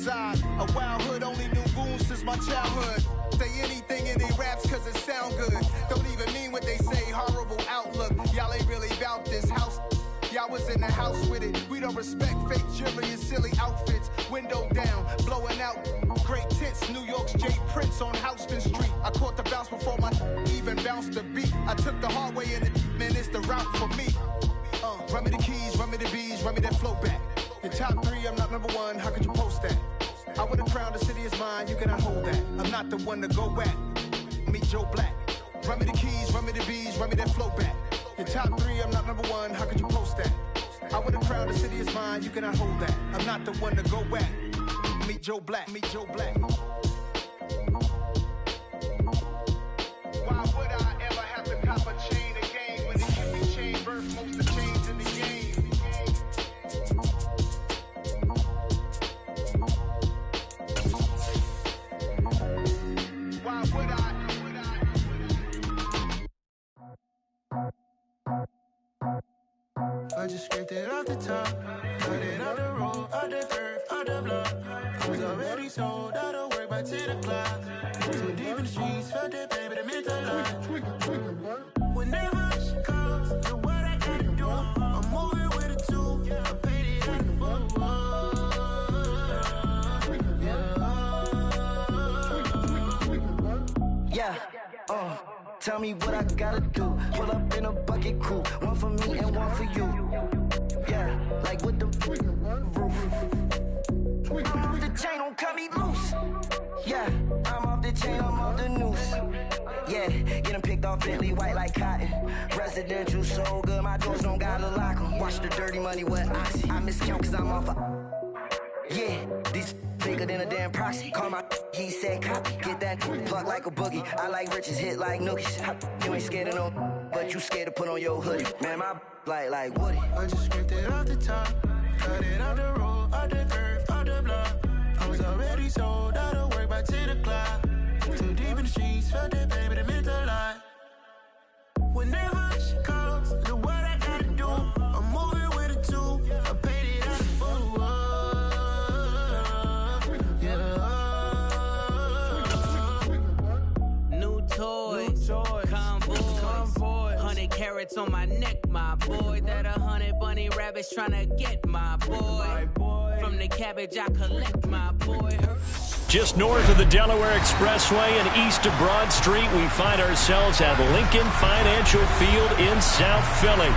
reside. A wild hood, only knew goons since my childhood. Say anything in they raps cause it sound good. Don't even mean what they say, horrible outlook. Y'all ain't really about this house. Y'all was in the house with it. We don't respect fake jewelry and silly outfits. Window down, blowing out great tits. New York's Jay Prince on Houston Street. I caught the bounce before my even bounced the beat. I took the hard way in it, man, it's the route for me. Run me the keys, run me the bees, run me that flow back. In top 3, I'm not number 1, how could you post that? I would have crowned, the city is mine, you cannot hold that. I'm not the one to go back. Meet Joe Black. Run me the keys, run me the bees, run me that flow back. In top 3, I'm not number 1, how could you post that? I would have crowned, the city is mine, you cannot hold that. I'm not the one to go back. Meet Joe Black, meet Joe Black. Why would I ever have to cop a chain again when the Cupid chain birth most of the chains in the game? Why would I? I just scraped it off the top, cut it off the road, off the curve, off the block. I was already sold out of work by 10 o'clock. Too deep in the streets, felt that pain, but it meant a lot. Whenever she calls, know what I gotta do. I'm moving with a two, I paid it at the full. Yeah, tell me what I gotta do. Pull up in a bucket crew, one for me and one for you. Yeah, like with the roof. I'm off the chain, don't cut me loose. Yeah, I'm off the chain, I'm off the noose. Yeah, getting picked off Bentley white like cotton. Residential so good, my doors don't gotta lock 'em. Watch the dirty money with Oxy. I miscount cause I'm off a... Yeah, these bigger than a damn proxy. Call my he said copy. Get that plug like a boogie. I like riches, hit like nookies. You ain't scared of no, but you scared to put on your hoodie. Man, my like Woody. I just scraped it off the top, cut it off the road, off the curve, off the block. I was already sold out of work by 10 o'clock. Too deep in the streets, felt that pain, but it meant a lot. Whenever she calls, know what I gotta do. I'm moving with a two, I paid it at the full. Toys, convoy, 100 carats on my neck, my boy. That 100 bunny rabbits tryna get my boy. From the cabbage I collect, my boy. Just north of the Delaware Expressway and east of Broad Street, we find ourselves at Lincoln Financial Field in South Philly.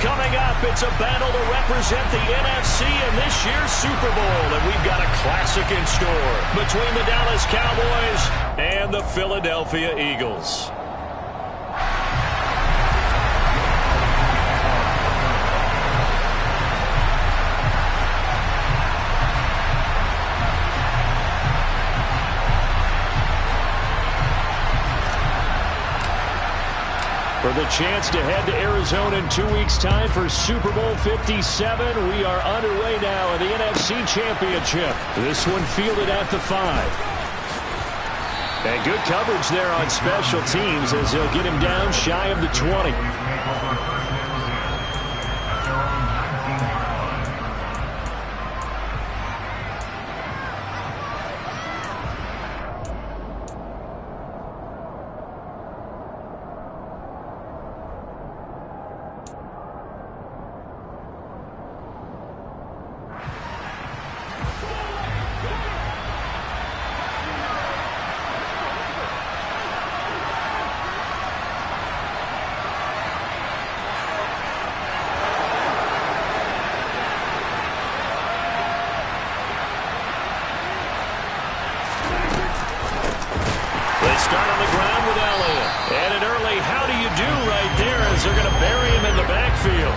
Coming up, it's a battle to represent the NFC in this year's Super Bowl, and we've got a classic in store between the Dallas Cowboys and the Philadelphia Eagles. For the chance to head to Arizona in 2 weeks' time for Super Bowl 57, we are underway now in the NFC Championship. This one fielded at the 5. And good coverage there on special teams as they'll get him down shy of the 20. Start on the ground with Elliott. And an early how do you do right there as they're going to bury him in the backfield.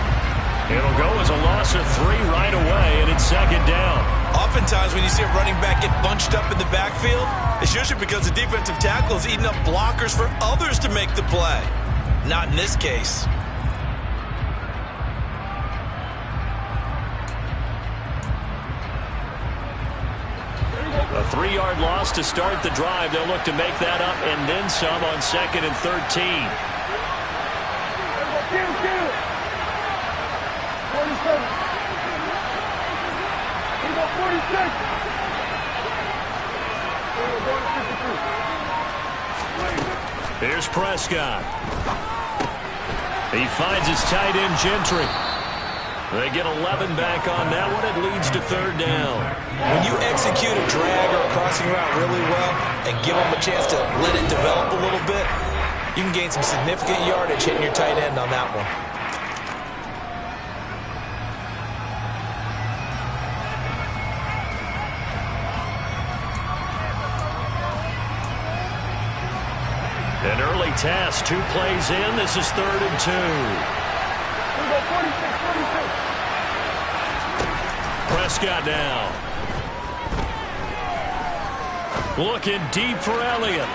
It'll go as a loss of 3 right away, and it's second down. Oftentimes when you see a running back get bunched up in the backfield, it's usually because the defensive tackle is eating up blockers for others to make the play. Not in this case. A 3-yard loss to start the drive. They'll look to make that up and then some on 2nd and 13. 47. Here we go, 46. Here's Prescott. He finds his tight end, Gentry. They get 11 back on that one. It leads to third down. When you execute a drag or a crossing route really well and give them a chance to let it develop a little bit, you can gain some significant yardage hitting your tight end on that one. An early task, 2 plays in. This is 3rd and 2. Prescott now. Looking deep for Elliott.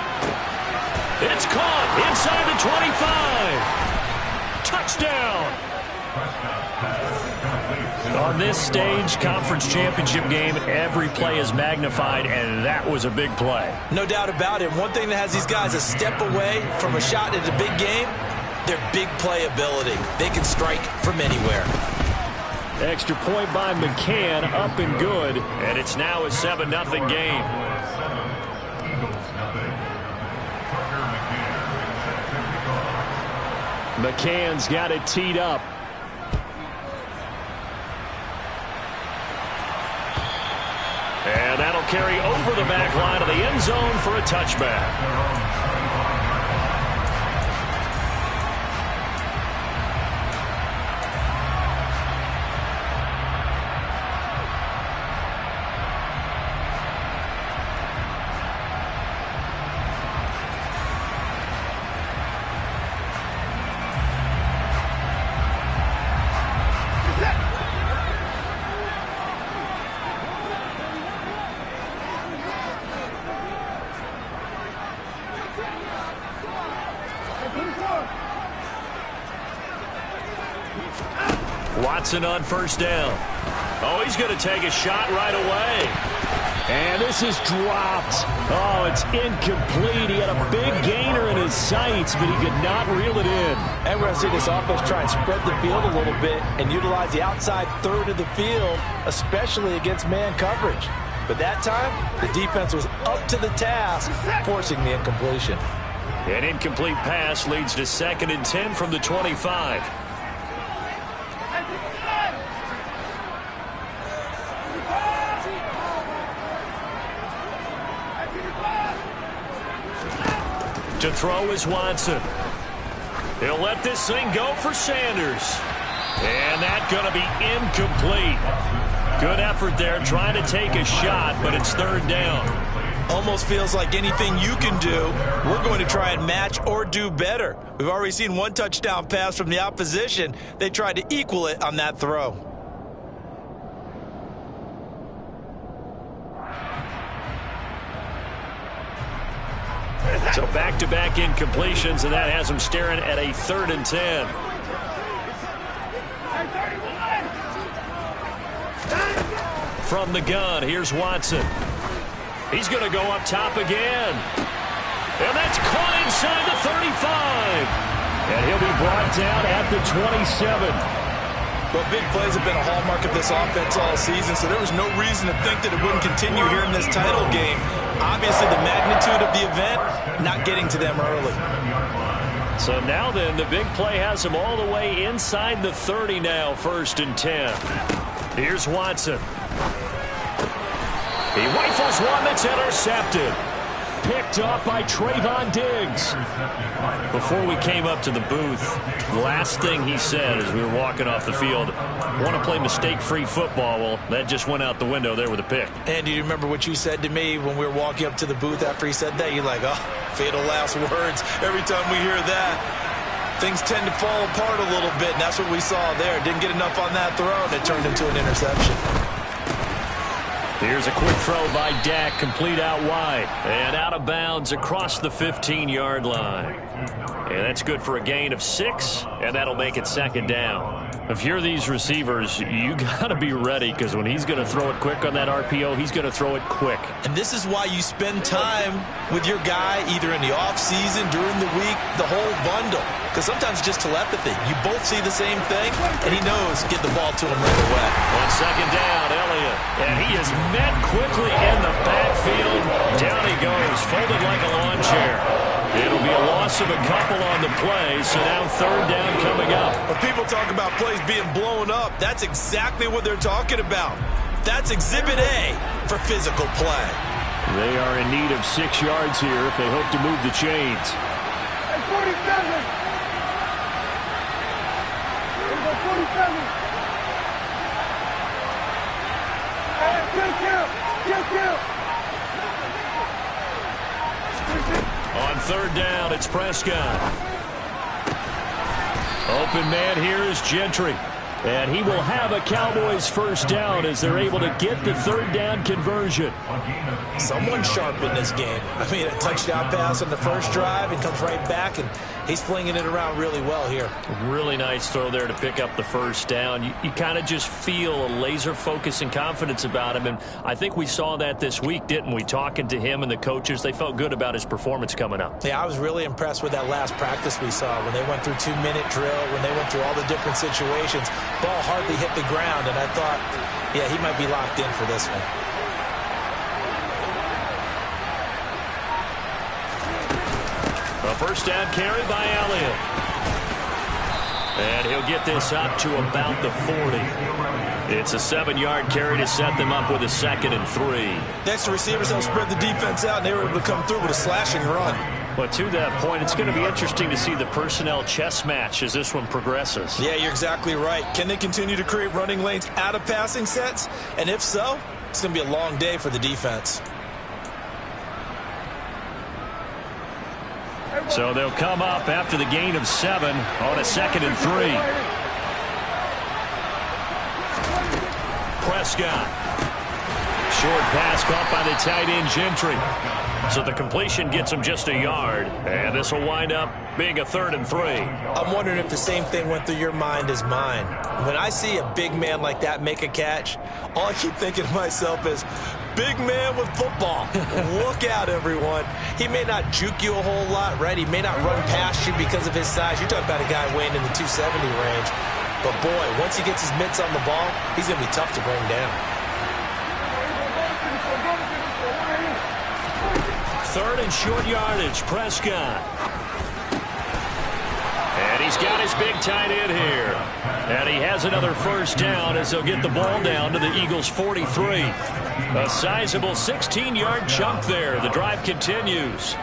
It's caught inside the 25. Touchdown. On this stage, conference championship game, every play is magnified, and that was a big play. No doubt about it. One thing that has these guys a step away from a shot at a big game, their big play ability. They can strike from anywhere. Extra point by McCann, up and good, and it's now a 7-0 game. McCann's got it teed up. And that'll carry over the back line of the end zone for a touchback. Watson on first down. Oh, he's going to take a shot right away. And this is dropped. Oh, it's incomplete. He had a big gainer in his sights, but he could not reel it in. And we're going to see this offense try and spread the field a little bit and utilize the outside third of the field, especially against man coverage. But that time, the defense was up to the task, forcing the incompletion. An incomplete pass leads to 2nd and 10 from the 25. To throw is Watson. He'll let this thing go for Sanders. And that's going to be incomplete. Good effort there trying to take a shot, but it's 3rd down. Almost feels like anything you can do, we're going to try and match or do better. We've already seen one touchdown pass from the opposition. They tried to equal it on that throw. So back-to-back incompletions, and that has them staring at a 3rd and 10. From the gun, here's Watson. He's going to go up top again. And that's caught inside the 35. And he'll be brought down at the 27. Well, big plays have been a hallmark of this offense all season, so there was no reason to think that it wouldn't continue here in this title game. Obviously, the magnitude of the event, not getting to them early. So now then, the big play has him all the way inside the 30 now, 1st and 10. Here's Watson. He rifles one that's intercepted. Picked up by Trayvon Diggs. Before we came up to the booth, last thing he said as we were walking off the field, want to play mistake-free football. Well, that just went out the window there with a pick. And do you remember what you said to me when we were walking up to the booth after he said that? You're like, oh, fatal last words. Every time we hear that, things tend to fall apart a little bit, and that's what we saw there. Didn't get enough on that throw, and it turned into an interception. Here's a quick throw by Dak, complete out wide. And out of bounds across the 15-yard line. And that's good for a gain of 6, and that'll make it 2nd down. If you're these receivers, you got to be ready, because when he's going to throw it quick on that RPO, he's going to throw it quick. And this is why you spend time with your guy either in the offseason, during the week, the whole bundle. Because sometimes just telepathy. You both see the same thing, and he knows get the ball to him right away. On 2nd down, Elliott. And he is met quickly in the backfield. Down he goes, folded like a lawn chair. It'll be a loss of a couple on the play, so now third down coming up. When people talk about plays being blown up, that's exactly what they're talking about. That's Exhibit A for physical play. They are in need of 6 yards here if they hope to move the chains. 47. 47. On third down, it's Prescott. Open man here is Gentry. And he will have a Cowboys first down as they're able to get the third down conversion. Someone sharp in this game. I mean, a touchdown pass on the first drive and comes right back, and he's flinging it around really well here. Really nice throw there to pick up the first down. You kind of just feel a laser focus and confidence about him, and I think we saw that this week, didn't we? Talking to him and the coaches, they felt good about his performance coming up. Yeah, I was really impressed with that last practice we saw when they went through 2-minute drill, when they went through all the different situations. Ball hardly hit the ground, and I thought, yeah, he might be locked in for this one. A first down carry by Elliott. And he'll get this up to about the 40. It's a 7-yard carry to set them up with a 2nd and 3. Next, the receivers helped spread the defense out, and they were able to come through with a slashing run. But to that point, it's going to be interesting to see the personnel chess match as this one progresses. Yeah, you're exactly right. Can they continue to create running lanes out of passing sets? And if so, it's going to be a long day for the defense. So they'll come up after the gain of 7 on a 2nd and 3. Prescott. Short pass caught by the tight end Gentry. So the completion gets him just a yard. And this will wind up being a 3rd and 3. I'm wondering if the same thing went through your mind as mine. When I see a big man like that make a catch, all I keep thinking to myself is, big man with football. Look out, everyone. He may not juke you a whole lot, right? He may not run past you because of his size. You're talking about a guy weighing in the 270 range. But, boy, once he gets his mitts on the ball, he's going to be tough to bring down. 3rd and short yardage, Prescott. And he's got his big tight end here. And he has another first down as they'll get the ball down to the Eagles' 43. A sizable 16-yard chunk there. The drive continues.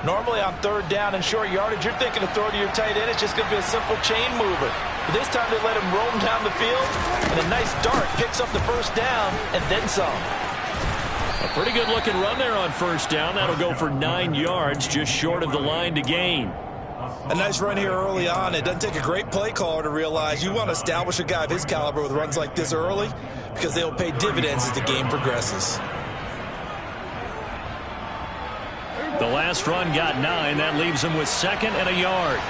Normally on 3rd down and short yardage, you're thinking of throw to your tight end. It's just going to be a simple chain mover. But this time they let him roam down the field, and a nice dart picks up the first down and then some. A pretty good-looking run there on first down. That'll go for 9 yards, just short of the line to gain. A nice run here early on. It doesn't take a great play caller to realize you want to establish a guy of his caliber with runs like this early because they'll pay dividends as the game progresses. The last run got 9. That leaves him with 2nd and a yard.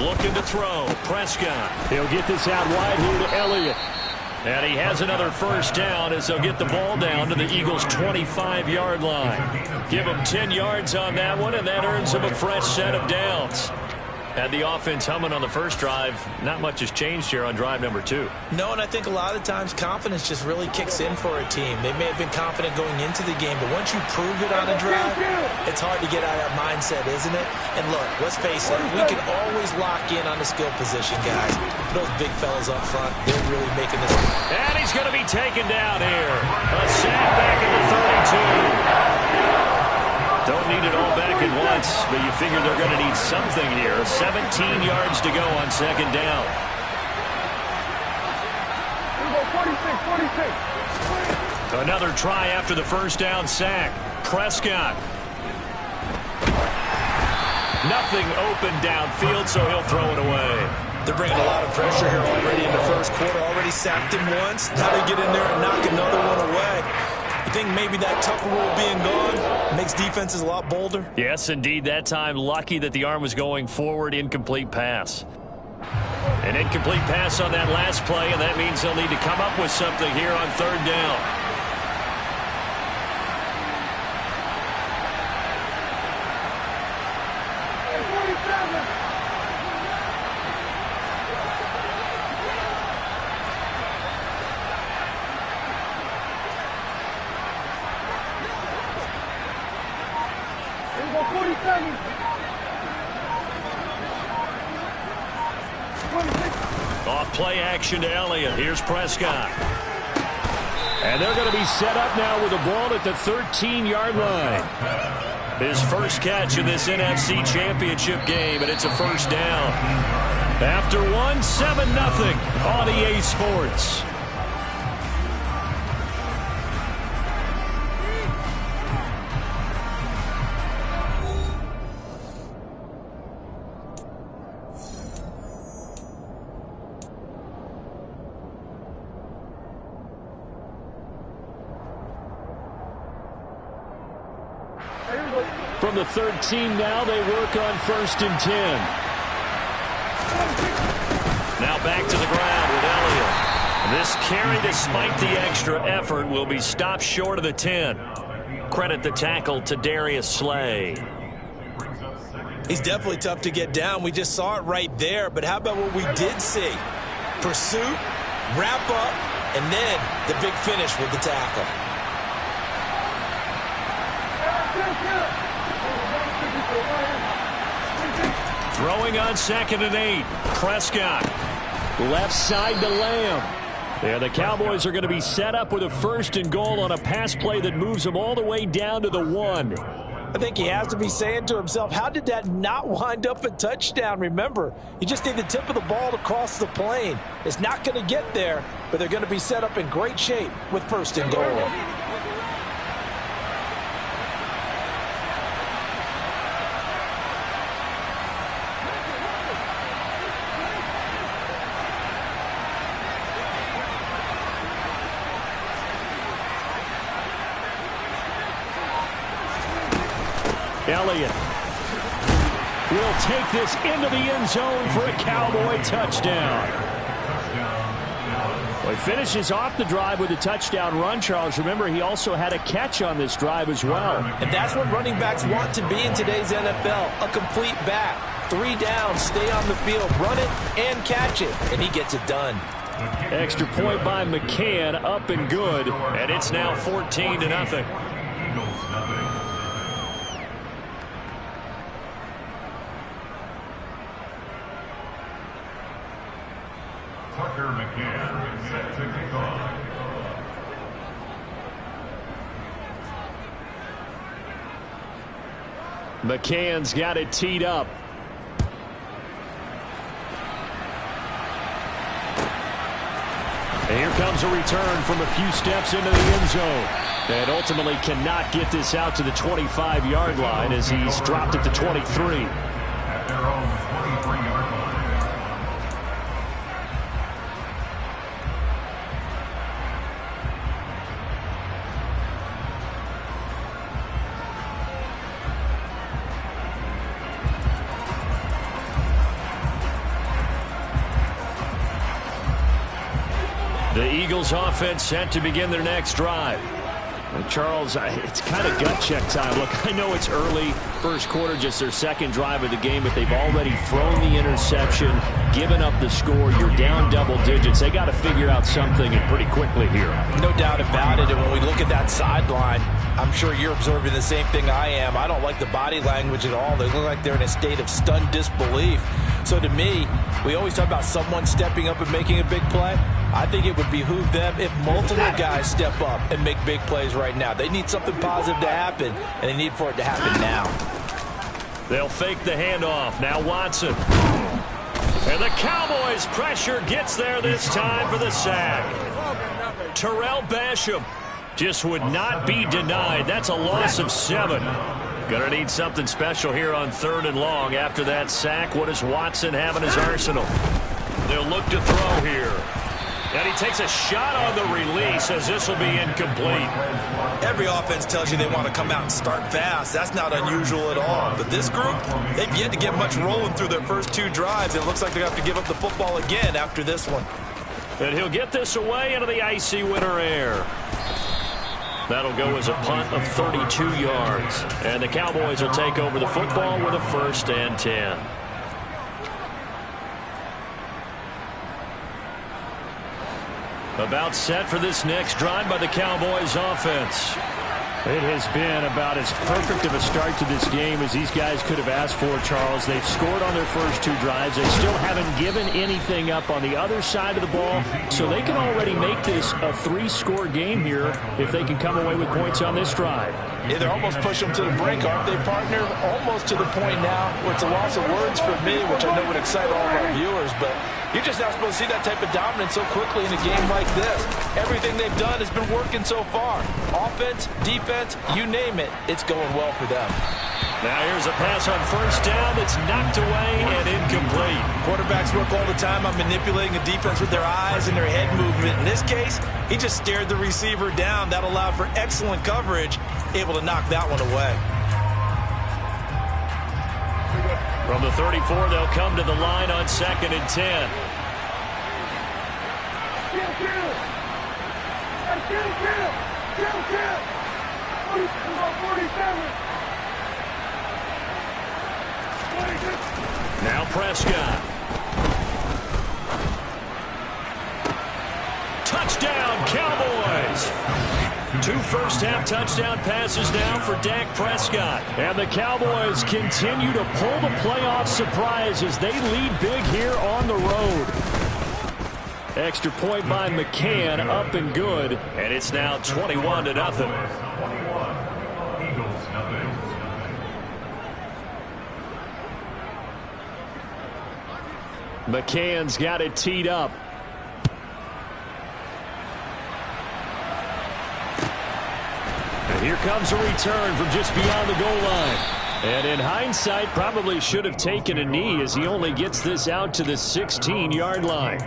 Looking to throw. Prescott. He'll get this out wide here to Elliott. And he has another first down as they'll get the ball down to the Eagles' 25-yard line. Give him 10 yards on that one, and that earns him a fresh set of downs. Had the offense humming on the first drive. Not much has changed here on drive number 2. No, and I think a lot of the times confidence just really kicks in for a team. They may have been confident going into the game, but once you prove it on a drive, it's hard to get out of that mindset, isn't it? And look, let's face it, we can always lock in on the skill position, guys. Those big fellas up front, they're really making this. And he's going to be taken down here. A sack back at the 32. Don't need it all back at once, but you figure they're going to need something here. 17 yards to go on 2nd down. 46. Another try after the first down sack. Prescott. Nothing open downfield, so he'll throw it away. They're bringing a lot of pressure here already in the first quarter. Already sacked him once. Now they get in there and knock another one away. You think maybe that Tucker rule being gone makes defenses a lot bolder? Yes, indeed. That time, lucky that the arm was going forward, incomplete pass. An incomplete pass on that last play, and that means they'll need to come up with something here on third down. Off play action to Elliott. Here's Prescott. And they're going to be set up now with the ball at the 13-yard line. His first catch in this NFC Championship game, and it's a first down. After one, 7-0 on EA Sports. From the 13 now, they work on 1st and 10. Now back to the ground with Elliott. This carry, despite the extra effort, will be stopped short of the 10. Credit the tackle to Darius Slay. He's definitely tough to get down. We just saw it right there. But how about what we did see? Pursuit, wrap up, and then the big finish with the tackle. Throwing on 2nd and 8. Prescott. Left side to Lamb. And the Cowboys are going to be set up with a 1st and goal on a pass play that moves them all the way down to the 1. I think he has to be saying to himself, how did that not wind up a touchdown? Remember, you just need the tip of the ball to cross the plane. It's not going to get there, but they're going to be set up in great shape with 1st and goal. Elliott will take this into the end zone for a Cowboy touchdown. Well, he finishes off the drive with a touchdown run, Charles. Remember, he also had a catch on this drive as well. And that's what running backs want to be in today's NFL, a complete back. 3 downs, stay on the field, run it, and catch it, and he gets it done. Extra point by McCann, up and good, and it's now 14-0. Tucker McCann set to kick off. McCann's got it teed up. And here comes a return from a few steps into the end zone. And ultimately cannot get this out to the 25-yard line as he's dropped it to 23. At their own 23-yard line. The Eagles offense set to begin their next drive. And Charles, it's kind of gut check time. Look, I know it's early, first quarter, just their second drive of the game, but they've already thrown the interception, given up the score. You're down double digits. They got to figure out something, and pretty quickly here. No doubt about it. And when we look at that sideline, I'm sure you're observing the same thing I am. I don't like the body language at all. They look like they're in a state of stunned disbelief. So to me, we always talk about someone stepping up and making a big play. I think it would behoove them if multiple guys step up and make big plays right now. They need something positive to happen, and they need for it to happen now. They'll fake the handoff. Now Watson. And the Cowboys' pressure gets there this time for the sack. Terrell Basham just would not be denied. That's a loss of 7. Gonna need something special here on 3rd and long. After that sack, what does Watson have in his arsenal? They'll look to throw here. And he takes a shot on the release as this will be incomplete. Every offense tells you they want to come out and start fast. That's not unusual at all. But this group, they've yet to get much rolling through their first 2 drives. It looks like they're going to have to give up the football again after this one. And he'll get this away into the icy winter air. That'll go as a punt of 32 yards. And the Cowboys will take over the football with a 1st and 10. About set for this next drive by the Cowboys offense. It has been about as perfect of a start to this game as these guys could have asked for, Charles. They've scored on their first 2 drives. They still haven't given anything up on the other side of the ball, so they can already make this a 3-score game here if they can come away with points on this drive. Yeah, they're almost pushing them to the brink, aren't they, partner? Almost to the point now where it's a loss of words for me, which I know would excite all of our viewers, but you're just not supposed to see that type of dominance so quickly in a game like this. Everything they've done has been working so far. Offense, defense, you name it, it's going well for them. Now here's a pass on 1st down that's knocked away and incomplete. Quarterbacks work all the time on manipulating the defense with their eyes and their head movement. In this case, he just stared the receiver down. That allowed for excellent coverage, able to knock that one away. From the 34, they'll come to the line on 2nd and 10. Now Prescott. Touchdown, Cowboys! 2 first-half touchdown passes now for Dak Prescott. And the Cowboys continue to pull the playoff surprise as they lead big here on the road. Extra point by McCann, up and good. And it's now 21-0. McCann's got it teed up. And here comes a return from just beyond the goal line. And in hindsight, probably should have taken a knee as he only gets this out to the 16-yard line.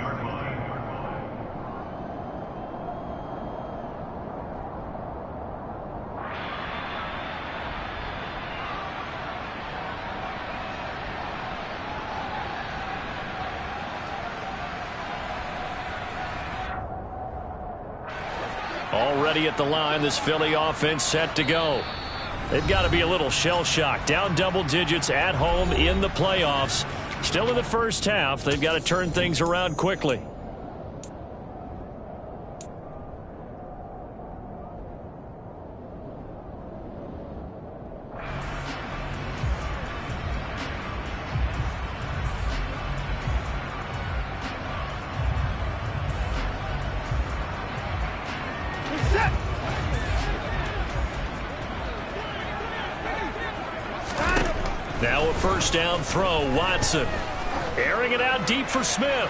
Already at the line, this Philly offense set to go. They've got to be a little shell-shocked. Down double digits at home in the playoffs. Still in the first half. They've got to turn things around quickly. Now a first down throw, Watson. Airing it out deep for Smith.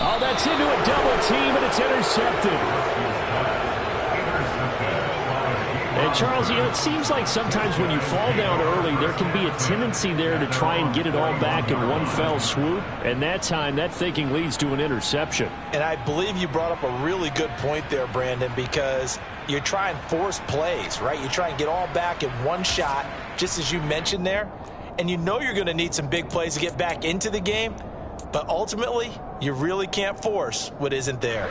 Oh, that's into a double team, and it's intercepted. And Charles, you know, it seems like sometimes when you fall down early, there can be a tendency there to try and get it all back in one fell swoop. And that time, that thinking leads to an interception. And I believe you brought up a really good point there, Brandon, because you try and force plays, right? You try and get all back in one shot, just as you mentioned there. And you know you're going to need some big plays to get back into the game. But ultimately, you really can't force what isn't there.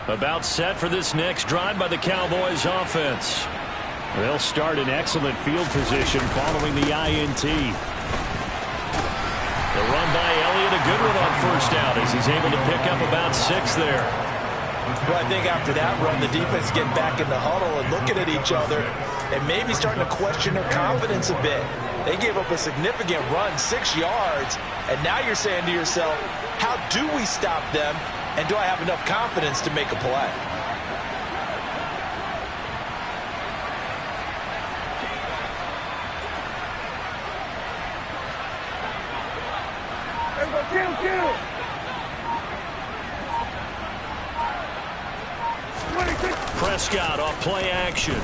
About set for this next drive by the Cowboys offense. They'll start in excellent field position following the INT. The run by Elliott, a good one on first down as he's able to pick up about 6 there. Well, I think after that run, the defense get back in the huddle and looking at each other and maybe starting to question their confidence a bit. They gave up a significant run, 6 yards, and now you're saying to yourself, how do we stop them, and do I have enough confidence to make a play? Prescott off play action.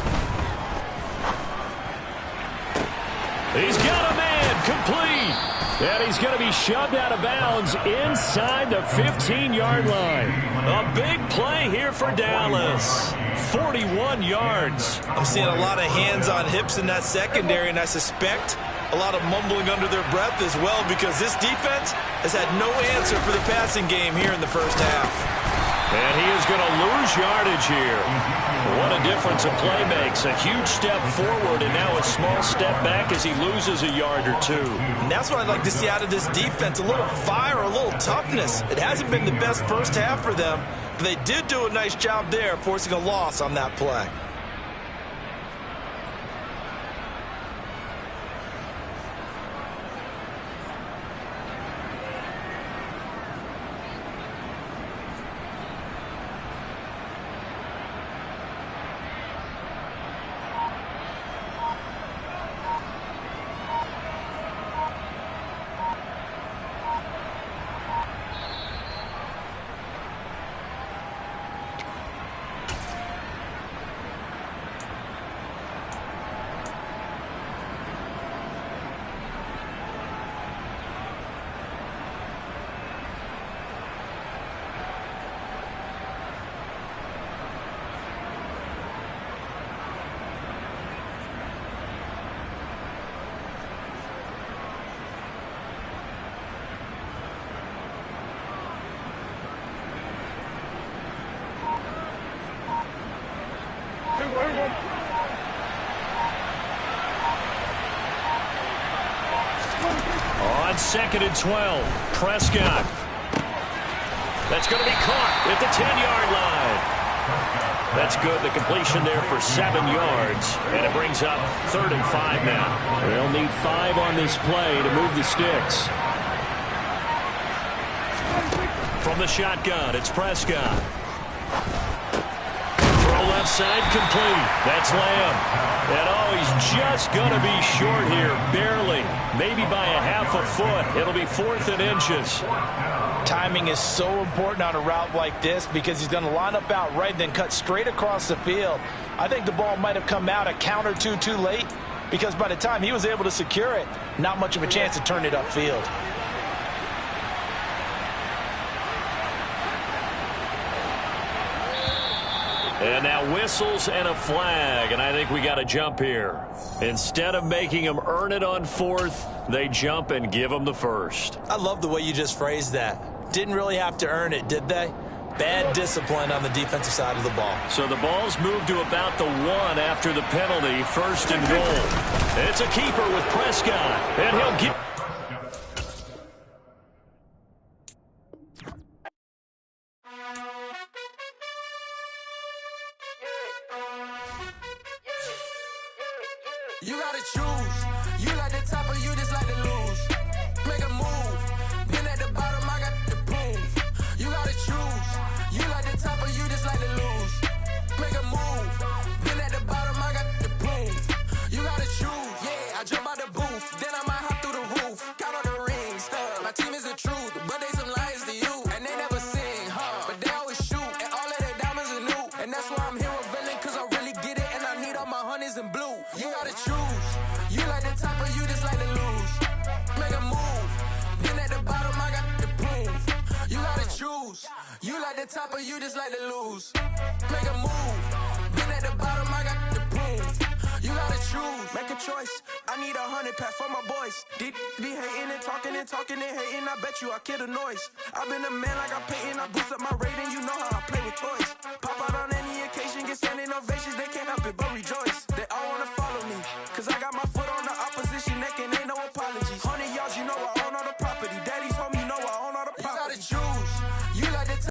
He's got a man complete. And he's going to be shoved out of bounds inside the 15-yard line. A big play here for Dallas. 41 yards. I'm seeing a lot of hands on hips in that secondary, and I suspect a lot of mumbling under their breath as well, because this defense has had no answer for the passing game here in the first half. And he is going to lose yardage here. What a difference a play makes. A huge step forward and now a small step back as he loses a yard or two. And that's what I'd like to see out of this defense. A little fire, a little toughness. It hasn't been the best first half for them, but they did do a nice job there, forcing a loss on that play. On 2nd and 12, Prescott. That's going to be caught at the 10-yard line. That's good. The completion there for 7 yards. And it brings up 3rd and 5 now. They'll need 5 on this play to move the sticks. From the shotgun, it's Prescott. Left side complete. That's Lamb. And he's just going to be short here, barely. Maybe by a half a foot. It'll be 4th and inches. Timing is so important on a route like this because he's going to line up out right and then cut straight across the field. I think the ball might have come out a count or two too late because by the time he was able to secure it, not much of a chance to turn it upfield. And now whistles and a flag, and I think we got to jump here. Instead of making them earn it on 4th, they jump and give them the 1st. I love the way you just phrased that. Didn't really have to earn it, did they? Bad discipline on the defensive side of the ball. So the ball's moved to about the 1 after the penalty, 1st and goal. It's a keeper with Prescott, and he'll get... You gotta choose. You like the top or you just like to lose. Make a move. Been at the bottom, I got the prove. You gotta choose. You like the top or you just like to lose. Make a move. Been at the bottom, I got the prove. You gotta choose. Yeah, I jump out the booth. Then I might hop through the roof. Count on the rings. My team is the truth, but they some liars to you. And they never sing, but they always shoot. And all of their diamonds are new. And that's why I'm here with villain, cause I really get it. And I need all my honeys in blue. You gotta choose. You like the top or you just like to lose. Make a move. Been at the bottom, I got the proof. You gotta choose. You like the top or you just like to lose. Make a move. Been at the bottom, I got the proof. You gotta choose. Make a choice. I need 100 pack for my boys. Be hating and talking and hating. I bet you I kill the noise. I've been a man like I'm Peyton. I boost up my rating. You know how I play with toys. Pop out on any occasion, get standing ovations. They can't help it but rejoice. They all wanna follow me, cause I got my foot